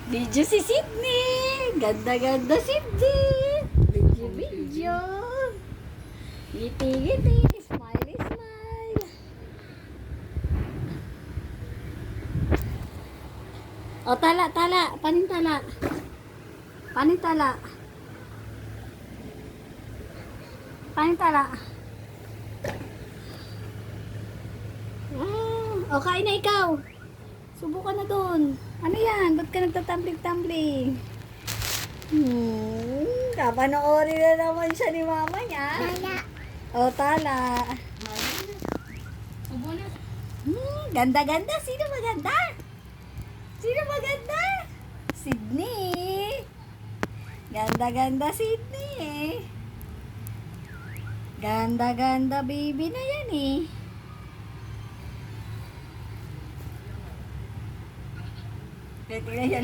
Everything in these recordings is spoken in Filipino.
Video si Sydney. Ganda-ganda Sydney. Video. Ngiti-ngiti. Smiley smile. O, tala. Paning tala. Paning tala. Paning tala. O, kain na ikaw. Subukan na dun. Ano yan? Ba't ka nagtatumbling-tumbling? Kapanoorin na naman siya ni mama niya. Tala. O, tala. Ubo na. Ganda-ganda. Sino maganda? Sino maganda? Sydney. Ganda-ganda Sydney. Ganda-ganda baby na yan eh. Tingnan yan.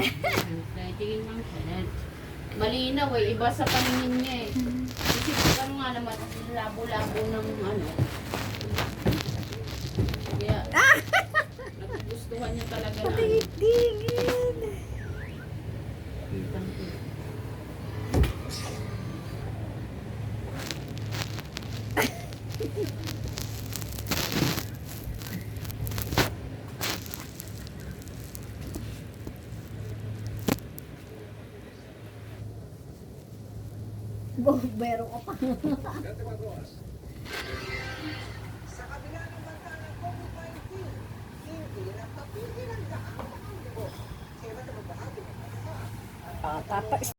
Tingin lang siya. Malinaw eh. Iba sa paningin niya eh. Kasi ano nga naman, labo-labo ng ano. Kaya, nagugustuhan niya talaga na. Tingin. Bombero ka pa. Sa kabila ng banta ng COVID-19, hindi nagpapigil ang daan ng mundo. Kaya ba't ang magbahagi ng Tapos